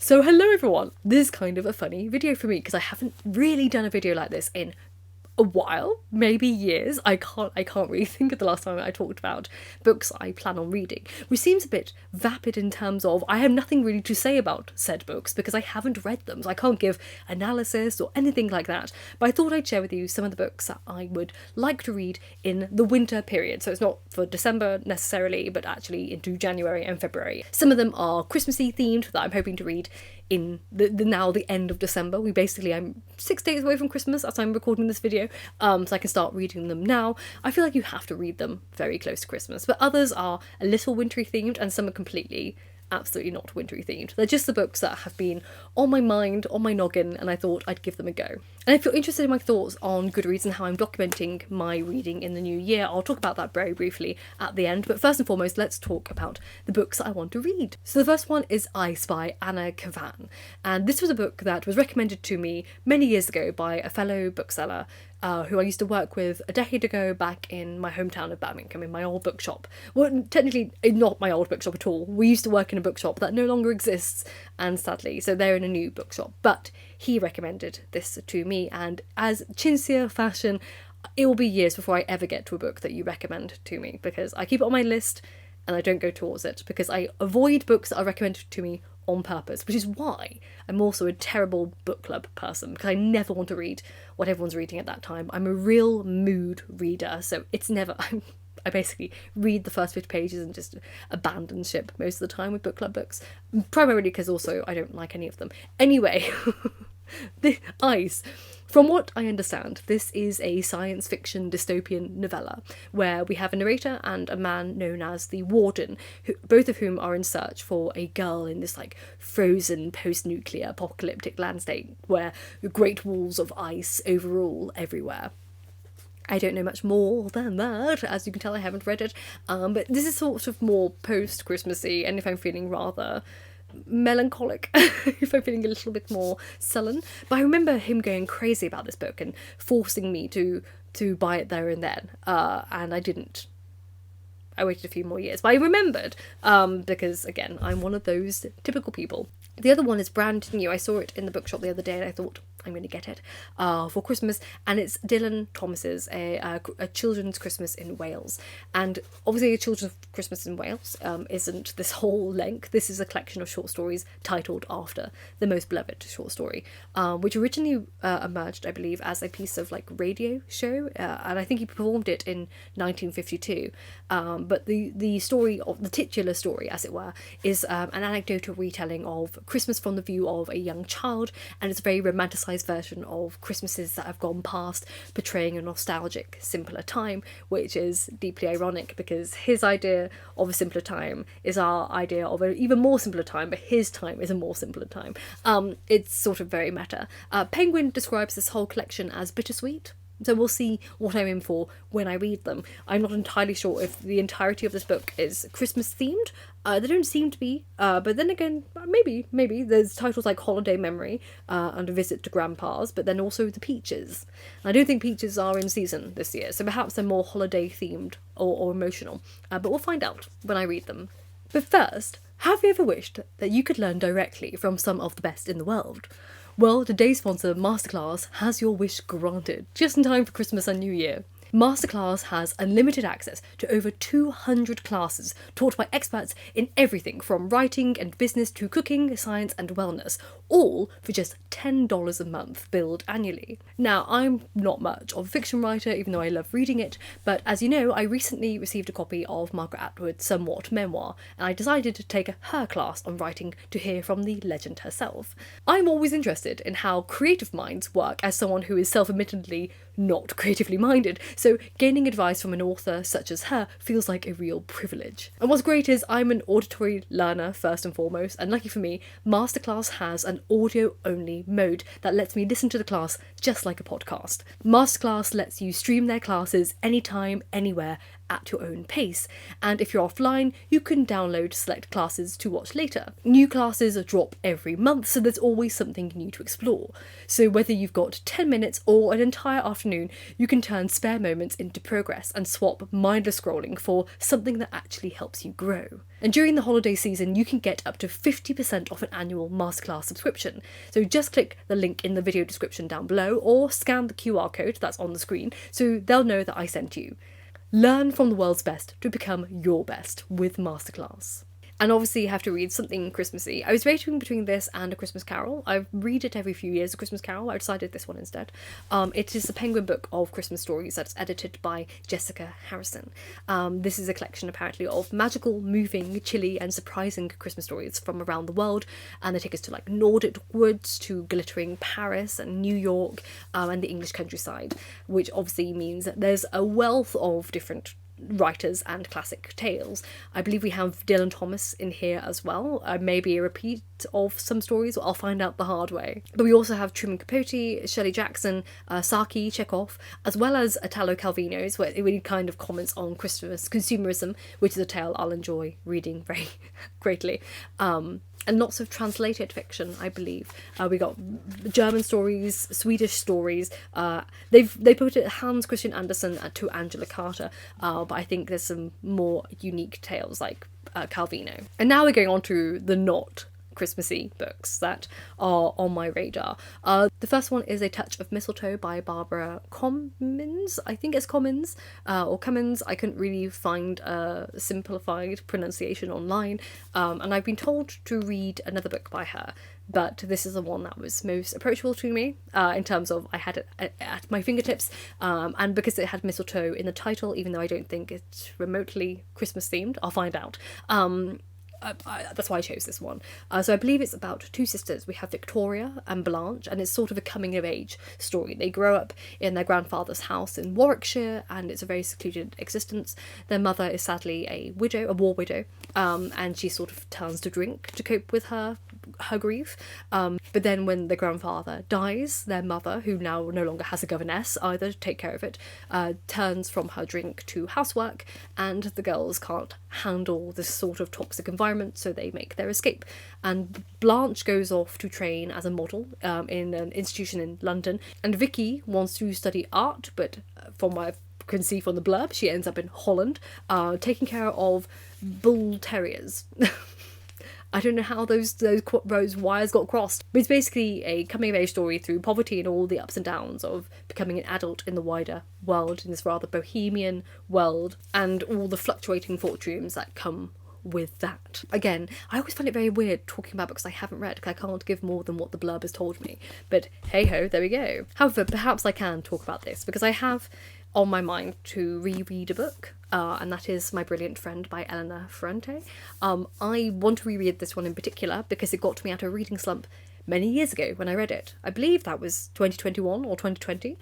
So hello everyone, this is kind of a funny video for me because I haven't really done a video like this in a while, maybe years. I can't really think of the last time I talked about books I plan on reading, which seems a bit vapid in terms of I have nothing really to say about said books because I haven't read them, so I can't give analysis or anything like that. But I thought I'd share with you some of the books that I would like to read in the winter period. So it's not for December necessarily, but actually into January and February. Some of them are Christmassy themed that I'm hoping to read in the end of December. I'm 6 days away from Christmas as I'm recording this video, so I can start reading them now. I feel like you have to read them very close to Christmas, but others are a little wintry themed and some are completely absolutely not wintry themed. They're just the books that have been on my mind, on my noggin, and I thought I'd give them a go. And if you're interested in my thoughts on Goodreads and how I'm documenting my reading in the new year, I'll talk about that very briefly at the end. But first and foremost, let's talk about the books that I want to read. So the first one is Ice by Anna Kavan. And this was a book that was recommended to me many years ago by a fellow bookseller who I used to work with a decade ago back in my hometown of Birmingham, in my old bookshop. Well, technically not my old bookshop at all. We used to work in a bookshop that no longer exists, and sadly, so they're in a new bookshop. But he recommended this to me, and as Cinzia fashion, it will be years before I ever get to a book that you recommend to me, because I keep it on my list and I don't go towards it, because I avoid books that are recommended to me on purpose, which is why I'm also a terrible book club person, because I never want to read what everyone's reading at that time. I'm a real mood reader, so it's never... I basically read the first 50 pages and just abandon ship most of the time with book club books, primarily because also I don't like any of them. Anyway, the Ice. From what I understand, this is a science fiction dystopian novella where we have a narrator and a man known as the Warden, both of whom are in search for a girl in this frozen post-nuclear apocalyptic landscape where great walls of ice overrule everywhere. I don't know much more than that, as you can tell I haven't read it, but this is sort of more post-Christmassy, and if I'm feeling rather melancholic, if I'm feeling a little bit more sullen. But I remember him going crazy about this book and forcing me to buy it there and then, and I didn't. I waited a few more years, but I remembered, because again, I'm one of those typical people. The other one is brand new. I saw it in the bookshop the other day and I thought, I'm going to get it for Christmas, and it's Dylan Thomas's a Children's Christmas in Wales. And obviously a Children's Christmas in Wales isn't this whole length. This is a collection of short stories titled after the most beloved short story, which originally emerged, I believe, as a piece of radio show, and I think he performed it in 1952. But the story, of the titular story as it were, is an anecdotal retelling of Christmas from the view of a young child, and it's a very romanticised version of Christmases that have gone past, portraying a nostalgic, simpler time, which is deeply ironic because his idea of a simpler time is our idea of an even more simpler time, but his time is a more simpler time. It's sort of very meta. Penguin describes this whole collection as bittersweet. So we'll see what I'm in for when I read them. I'm not entirely sure if the entirety of this book is Christmas themed. They don't seem to be, but then again, maybe. There's titles like Holiday Memory and A Visit to Grandpa's, but then also The Peaches. I don't think peaches are in season this year, so perhaps they're more holiday themed or emotional, but we'll find out when I read them. But first, have you ever wished that you could learn directly from some of the best in the world? Well, today's sponsor, Masterclass, has your wish granted, just in time for Christmas and New Year. Masterclass has unlimited access to over 200 classes taught by experts in everything from writing and business to cooking, science and wellness, all for just $10 a month, billed annually. Now, I'm not much of a fiction writer, even though I love reading it, but as you know, I recently received a copy of Margaret Atwood's Somewhat memoir, and I decided to take her class on writing to hear from the legend herself. I'm always interested in how creative minds work as someone who is self-admittedly not creatively minded, so gaining advice from an author such as her feels like a real privilege. And what's great is I'm an auditory learner first and foremost, and lucky for me, Masterclass has an audio-only mode that lets me listen to the class just like a podcast. Masterclass lets you stream their classes anytime, anywhere, at your own pace, and if you're offline, you can download select classes to watch later. New classes drop every month, so there's always something new to explore. So whether you've got 10 minutes or an entire afternoon, you can turn spare moments into progress and swap mindless scrolling for something that actually helps you grow. And during the holiday season, you can get up to 50% off an annual Masterclass subscription. So just click the link in the video description down below or scan the QR code that's on the screen so they'll know that I sent you. Learn from the world's best to become your best with Masterclass. And obviously you have to read something Christmassy. I was debating between this and A Christmas Carol. I read it every few years, A Christmas Carol. I decided this one instead. It is the Penguin book of Christmas stories that's edited by Jessica Harrison. This is a collection apparently of magical, moving, chilly and surprising Christmas stories from around the world. And they take us to like Nordic woods, to glittering Paris and New York, and the English countryside, which obviously means that there's a wealth of different writers and classic tales. I believe we have Dylan Thomas in here as well, maybe a repeat of some stories, I'll find out the hard way. But we also have Truman Capote, Shirley Jackson, Saki, Chekhov, as well as Italo Calvino's, where it really kind of comments on Christmas consumerism, which is a tale I'll enjoy reading very greatly. And lots of translated fiction, I believe. We got German stories, Swedish stories. They put it Hans Christian Andersen to Angela Carter, but I think there's some more unique tales like Calvino. And now we're going on to the not Christmassy books that are on my radar. The first one is A Touch of Mistletoe by Barbara Commins. I think it's Commins or Cummins. I couldn't really find a simplified pronunciation online, and I've been told to read another book by her, but this is the one that was most approachable to me in terms of I had it at my fingertips, and because it had mistletoe in the title, even though I don't think it's remotely Christmas themed. I'll find out. That's why I chose this one. So I believe it's about two sisters. We have Victoria and Blanche, and it's sort of a coming of age story. They grow up in their grandfather's house in Warwickshire, and it's a very secluded existence. Their mother is sadly a widow, a war widow, and she sort of turns to drink to cope with her grief. But then when the grandfather dies, their mother, who now no longer has a governess either to take care of it, turns from her drink to housework, and the girls can't handle this sort of toxic environment, so they make their escape. And Blanche goes off to train as a model in an institution in London, and Vicky wants to study art, but from what I can see from the blurb, she ends up in Holland, taking care of bull terriers. I don't know how those wires got crossed, but it's basically a coming-of-age story through poverty and all the ups and downs of becoming an adult in the wider world, in this rather bohemian world, and all the fluctuating fortunes that come with that. Again, I always find it very weird talking about books I haven't read because I can't give more than what the blurb has told me, but hey-ho, there we go. However, perhaps I can talk about this because I have on my mind to reread a book, and that is My Brilliant Friend by Eleanor Ferrante. I want to reread this one in particular because it got me out of a reading slump many years ago when I read it. I believe that was 2021 or 2020.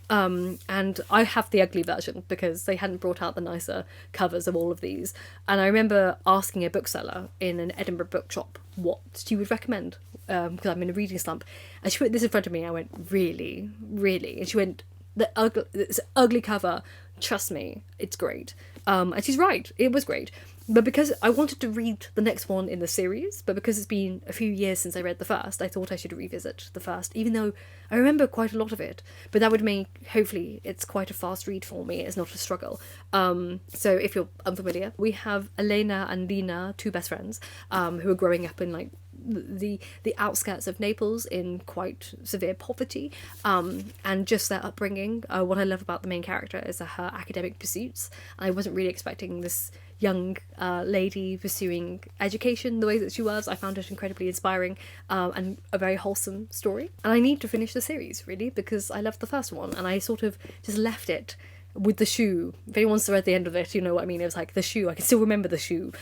And I have the ugly version because they hadn't brought out the nicer covers of all of these. And I remember asking a bookseller in an Edinburgh bookshop what she would recommend, because I'm in a reading slump. And she put this in front of me. I went, really? Really? And she went, this ugly cover, trust me, it's great. And she's right, it was great. But because I wanted to read the next one in the series, but because it's been a few years since I read the first, I thought I should revisit the first, even though I remember quite a lot of it. But that would make, hopefully, it's quite a fast read for me, it's not a struggle. So if you're unfamiliar, we have Elena and Lina, two best friends, who are growing up in like the outskirts of Naples in quite severe poverty, and just their upbringing. What I love about the main character is her academic pursuits. I wasn't really expecting this young lady pursuing education the way that she was. I found it incredibly inspiring, and a very wholesome story. And I need to finish the series, really, because I loved the first one, and I sort of just left it with the shoe. If anyone's read the end of it, you know what I mean. It was like the shoe. I can still remember the shoe.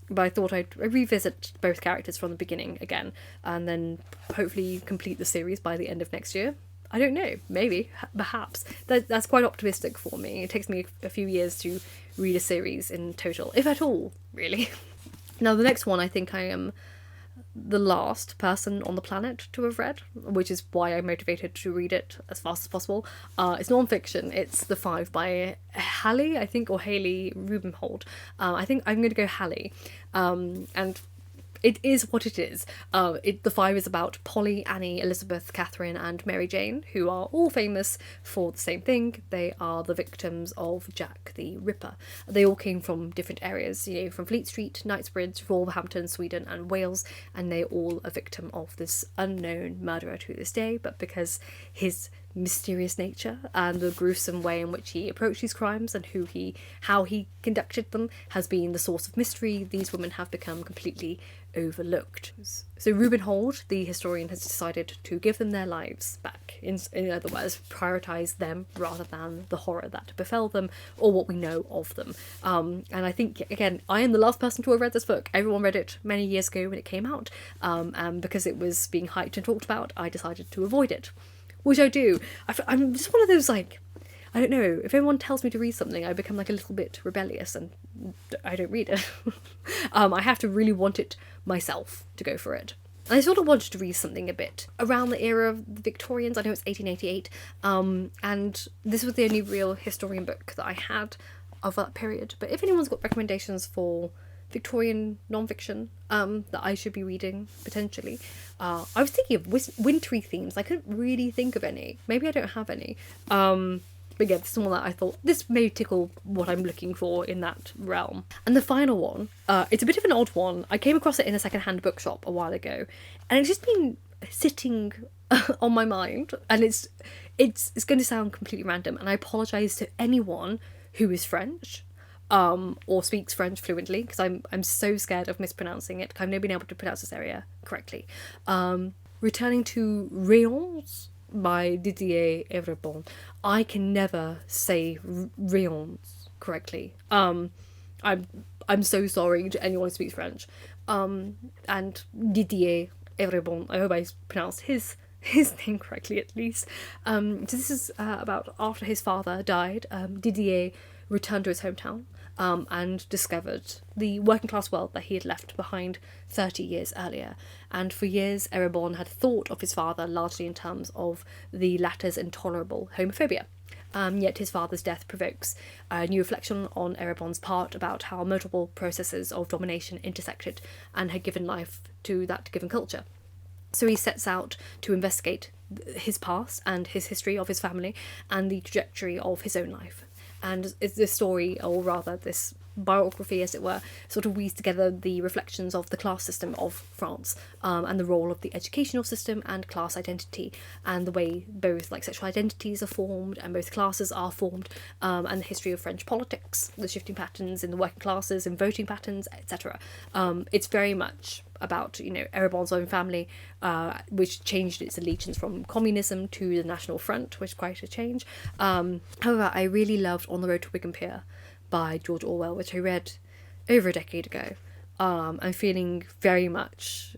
But I thought I'd revisit both characters from the beginning again, and then hopefully complete the series by the end of next year. I don't know, maybe, perhaps. That's quite optimistic for me. It takes me a few years to read a series in total, if at all, really. Now, the next one I think I am the last person on the planet to have read, which is why I'm motivated to read it as fast as possible. It's non-fiction. It's The Five by Hallie, I think, or Haley Rubenhold. I think I'm going to go Hallie. And it is what it is. The Five is about Polly, Annie, Elizabeth, Catherine, and Mary Jane, who are all famous for the same thing. They are the victims of Jack the Ripper. They all came from different areas, from Fleet Street, Knightsbridge, Wolverhampton, Sweden, and Wales, and they're all a victim of this unknown murderer to this day. But because his mysterious nature and the gruesome way in which he approached these crimes and how he conducted them has been the source of mystery, these women have become completely overlooked. So Rubenhold, the historian, has decided to give them their lives back. In other words, prioritise them rather than the horror that befell them or what we know of them. And I think, again, I am the last person to have read this book. Everyone read it many years ago when it came out, and because it was being hyped and talked about, I decided to avoid it. Which I do. I'm just one of those, I don't know, if anyone tells me to read something, I become a little bit rebellious and I don't read it. I have to really want it myself to go for it. And I sort of wanted to read something a bit around the era of the Victorians. I know it's 1888, and this was the only real historian book that I had of that period. But if anyone's got recommendations for Victorian non-fiction that I should be reading, potentially. I was thinking of wintry themes. I couldn't really think of any. Maybe I don't have any. But yeah, this is one that I thought, this may tickle what I'm looking for in that realm. And the final one, it's a bit of an odd one. I came across it in a second-hand bookshop a while ago, and it's just been sitting on my mind. And it's going to sound completely random, and I apologise to anyone who is French. Or speaks French fluently, because I'm so scared of mispronouncing it. I've never been able to pronounce this area correctly. Returning to Rayons by Didier Evrebon. I can never say Rayons correctly. I'm so sorry to anyone who speaks French. And Didier Evrebon, I hope I pronounced his name correctly at least. So this is about after his father died, Didier returned to his hometown and discovered the working class world that he had left behind 30 years earlier. And for years, Erebon had thought of his father largely in terms of the latter's intolerable homophobia. Yet his father's death provokes a new reflection on Erebon's part about how multiple processes of domination intersected and had given life to that given culture. So he sets out to investigate his past and his history of his family and the trajectory of his own life. And this story, or rather this biography as it were, sort of weaves together the reflections of the class system of France, and the role of the educational system and class identity, and the way both sexual identities are formed and both classes are formed, and the history of French politics, the shifting patterns in the working classes and voting patterns, etc. It's very much about Erebon's own family, which changed its allegiance from communism to the National Front, which is quite a change. However, I really loved On the Road to Wigan Pier by George Orwell, which I read over a decade ago. I'm feeling very much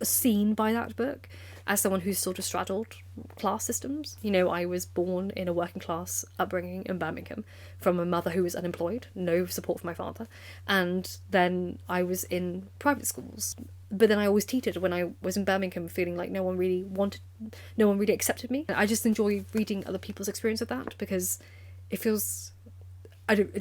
seen by that book as someone who's sort of straddled class systems. I was born in a working class upbringing in Birmingham from a mother who was unemployed, no support from my father, and then I was in private schools. But then I always teetered when I was in Birmingham, feeling like no one really accepted me. I just enjoy reading other people's experience of that because it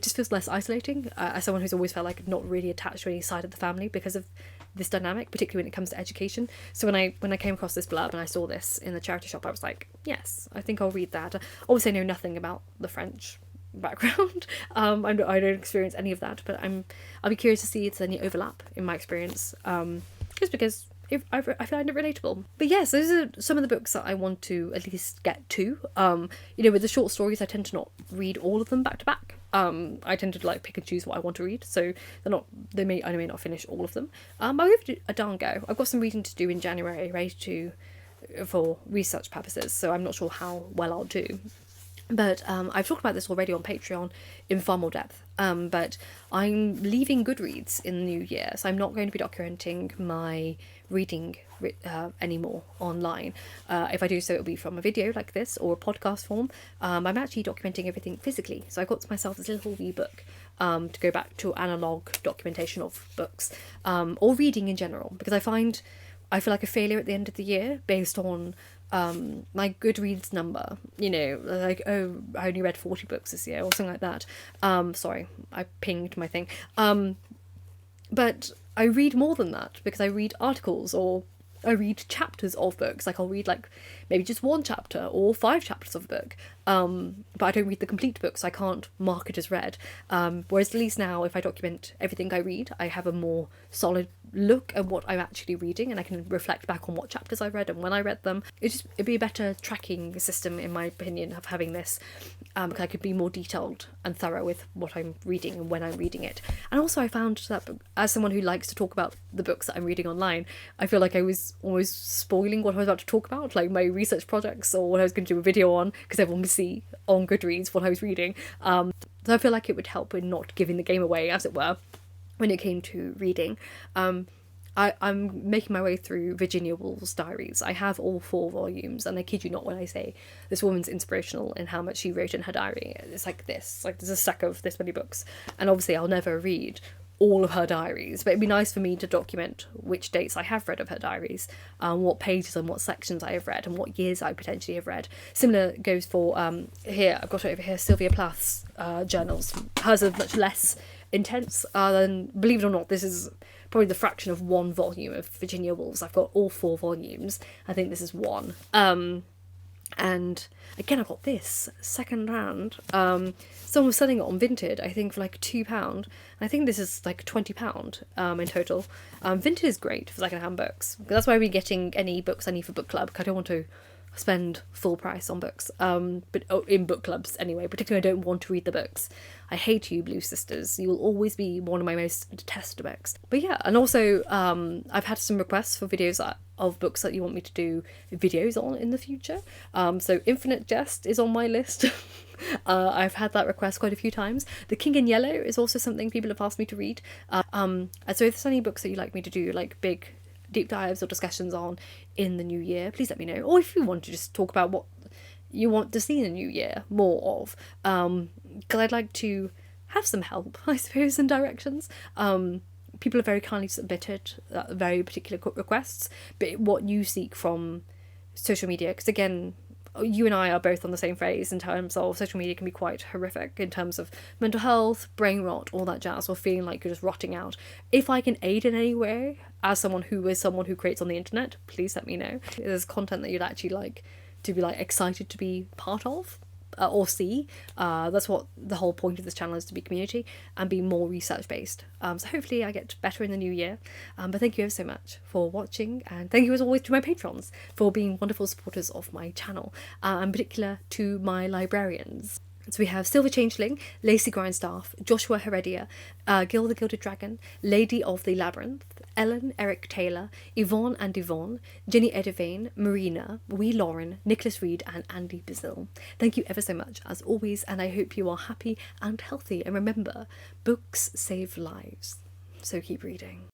just feels less isolating, as someone who's always felt like not really attached to any side of the family because of this dynamic, particularly when it comes to education. So when I came across this blurb and I saw this in the charity shop, I was like, yes, I think I'll read that. Obviously I know nothing about the French background. I don't experience any of that, but I'll be curious to see if there's any overlap in my experience, just because I find it relatable. But yes, those are some of the books that I want to at least get to. With the short stories, I tend to not read all of them back to back. I tend to pick and choose what I want to read, so I may not finish all of them. But I'll give it a darn go. I've got some reading to do in January, for research purposes, so I'm not sure how well I'll do. But I've talked about this already on Patreon in far more depth. But I'm leaving Goodreads in the new year, so I'm not going to be documenting my reading anymore online. If I do so, it'll be from a video like this or a podcast form. I'm actually documenting everything physically, so I got myself this little wee book to go back to analog documentation of books, or reading in general, because I feel like a failure at the end of the year based on my Goodreads number, you know, like, oh, I only read 40 books this year or something like that. Sorry, I pinged my thing. But I read more than that because I read articles, or I read chapters of books. Like, I'll read like maybe just one chapter or 5 chapters of a book. But I don't read the complete book, so I can't mark it as read. Whereas at least now, if I document everything I read, I have a more solid look at what I'm actually reading, and I can reflect back on what chapters I read and when I read them. It'd be a better tracking system, in my opinion, of having this, because I could be more detailed and thorough with what I'm reading and when I'm reading it. And also I found that, as someone who likes to talk about the books that I'm reading online, I feel like I was almost spoiling what I was about to talk about, like my research projects or what I was going to do a video on, because everyone could see on Goodreads what I was reading. So I feel like it would help in not giving the game away, as it were, when it came to reading. I'm making my way through Virginia Woolf's diaries. I have all 4 volumes, and I kid you not when I say this woman's inspirational in how much she wrote in her diary. It's like this, like there's a stack of this many books, and obviously I'll never read all of her diaries, but it'd be nice for me to document which dates I have read of her diaries, what pages and what sections I have read, and what years I potentially have read. Similar goes for, here, I've got it over here, Sylvia Plath's journals. Hers are much less intense than, believe it or not, this is probably the fraction of 1 volume of Virginia Woolf's. I've got all 4 volumes. I think this is 1. And again, I got this second hand. Someone was selling it on Vinted, I think, for like £2. I think this is like £20 in total. Vinted is great for second-hand books. That's why we're getting any books I need for book club, because I don't want to spend full price on books, but in book clubs anyway, particularly I don't want to read the books. I hate you, Blue Sisters. You will always be one of my most detested books. But yeah, and also I've had some requests for videos of books that you want me to do videos on in the future. So Infinite Jest is on my list. I've had that request quite a few times. The King in Yellow is also something people have asked me to read. And so if there's any books that you'd like me to do, like big deep dives or discussions on in the new year, please let me know. Or if you want to just talk about what you want to see in the new year more of, because I'd like to have some help, I suppose, and directions. People have very kindly submitted very particular requests, but what you seek from social media, because again, you and I are both on the same phrase in terms of social media can be quite horrific in terms of mental health, brain rot, all that jazz, or feeling like you're just rotting out. If I can aid in any way, as someone who creates on the internet, please let me know. If there's content that you'd actually like to be like excited to be part of, or see. That's what the whole point of this channel is, to be community and be more research based. So hopefully I get better in the new year. But thank you ever so much for watching, and thank you as always to my patrons for being wonderful supporters of my channel, in particular to my librarians. So we have Silver Changeling, Lacey Grindstaff, Joshua Heredia, Gil the Gilded Dragon, Lady of the Labyrinth, Ellen, Eric Taylor, Yvonne and Yvonne, Jenny Edivane, Marina, Wee Lauren, Nicholas Reed and Andy Bazil. Thank you ever so much as always, and I hope you are happy and healthy, and remember, books save lives, so keep reading.